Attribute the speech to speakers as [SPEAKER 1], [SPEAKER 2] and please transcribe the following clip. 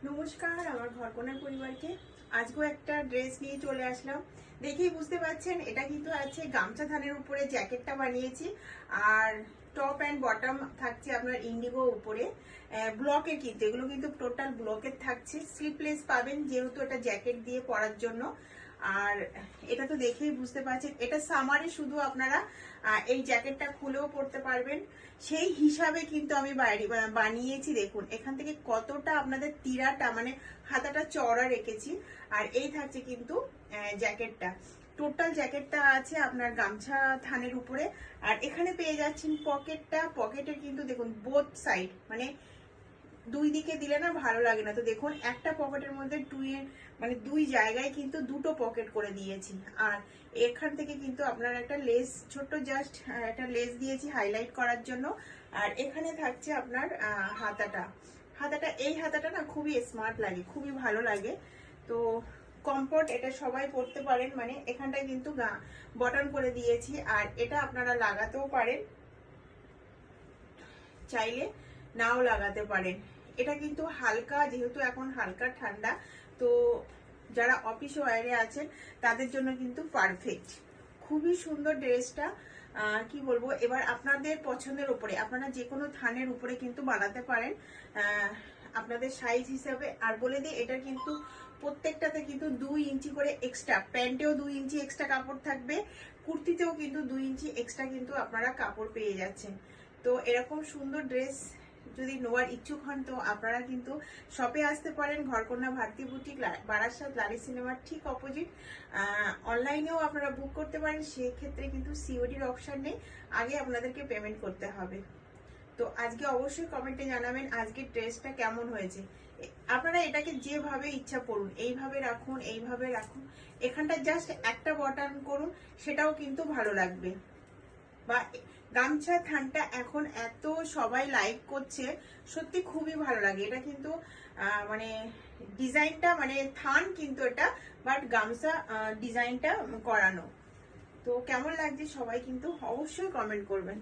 [SPEAKER 1] নমস্কার আমার ঘরকন্যার পরিবারকে। আজকেও একটা ড্রেস নিয়ে চলে আসলাম। দেখেই বুঝতে পারছেন এটা কিন্তু আছে গামছা থানের উপরে জ্যাকেটটা বানিয়েছি, আর টপ অ্যান্ড বটম থাকছে আপনার ইন্ডিগো উপরে ব্লকের, কিন্তু এগুলো কিন্তু টোটাল ব্লকের থাকছে। স্লিপলেস পাবেন যেহেতু এটা জ্যাকেট দিয়ে পরার জন্য। আর এটা তো দেখেই বুঝতে পারছেন এটা সামারে শুধু আপনারা এই জ্যাকেটটা খুলেও পরতে পারবেন। সেই হিসাবে কিন্তু আমি বানিয়েছি। দেখুন এখান থেকে কতটা আপনাদের তিরাটা মানে হাতাটা চওড়া রেখেছি। আর এই থাকছে কিন্তু জ্যাকেটটা, টোটাল জ্যাকেটটা আছে আপনার গামছা থানের উপরে। আর এখানে পেয়ে যাচ্ছেন পকেটটা, পকেটের কিন্তু দেখুন বোথ সাইড মানে দুই দিকে দিলে না ভালো লাগে না, তো দেখুন একটা পকেটের মধ্যে মানে দুই জায়গায় কিন্তু দুটো পকেট করে দিয়েছি। আর এখান থেকে কিন্তু আপনার একটা লেস, ছোট্ট জাস্ট একটা লেস দিয়েছি হাইলাইট করার জন্য। আর এখানে থাকছে আপনার হাতাটা। এই হাতাটা না খুবই স্মার্ট লাগে, খুবই ভালো লাগে। তো কমফোর্ট, এটা সবাই পরতে পারেন, মানে এখানটায় কিন্তু বটন করে দিয়েছি। আর এটা আপনারা লাগাতেও পারেন, চাইলে নাও লাগাতে পারেন। এটা কিন্তু হালকা, যেহেতু এখন হালকা ঠান্ডা, তো যারা অফিস ওয়ারে আছেন তাদের জন্য কিন্তু পারফেক্ট। খুবই সুন্দর ড্রেসটা। কি বলবো, এবার আপনাদের পছন্দের উপরে আপনারা যে কোনো থানের উপরে কিন্তু বানাতে পারেন আপনাদের সাইজ হিসাবে। আর বলে দিই এটা কিন্তু প্রত্যেকটাতে কিন্তু 2 ইঞ্চি করে এক্সট্রা, প্যান্টেও 2 ইঞ্চি এক্সট্রা কাপড় থাকবে, কুর্তিতেও কিন্তু 2 ইঞ্চি এক্সট্রা কিন্তু আপনারা কাপড় পেয়ে যাচ্ছেন। তো এরকম সুন্দর ড্রেস যদি নেওয়ার ইচ্ছুক হন তো আপনারা কিন্তু শপে আসতে পারেন, ঘরকন্যা ভারতী বুটিক, বারাসাত লালি সিনেমার ঠিক অপোজিট। অনলাইনেও আপনারা বুক করতে পারেন, সেক্ষেত্রে কিন্তু সিওডির অপশন নেই, আগে আপনাদেরকে পেমেন্ট করতে হবে। তো আজকে অবশ্যই কমেন্টে জানাবেন আজকের ড্রেসটা কেমন হয়েছে। আপনারা এটাকে যেভাবে ইচ্ছা পড়ুন, এইভাবে রাখুন, এইভাবে রাখুন, এখানটা জাস্ট একটা বটন করুন, সেটাও কিন্তু ভালো লাগবে। বা গামছা থানটা এখন এত সবাই লাইক করছে, সত্যি খুবই ভালো লাগে। এটা কিন্তু মানে ডিজাইনটা মানে থান কিন্তু এটা, বাট গামছা ডিজাইনটা করানো। তো কেমন লাগছে সবাই কিন্তু অবশ্যই কমেন্ট করবেন।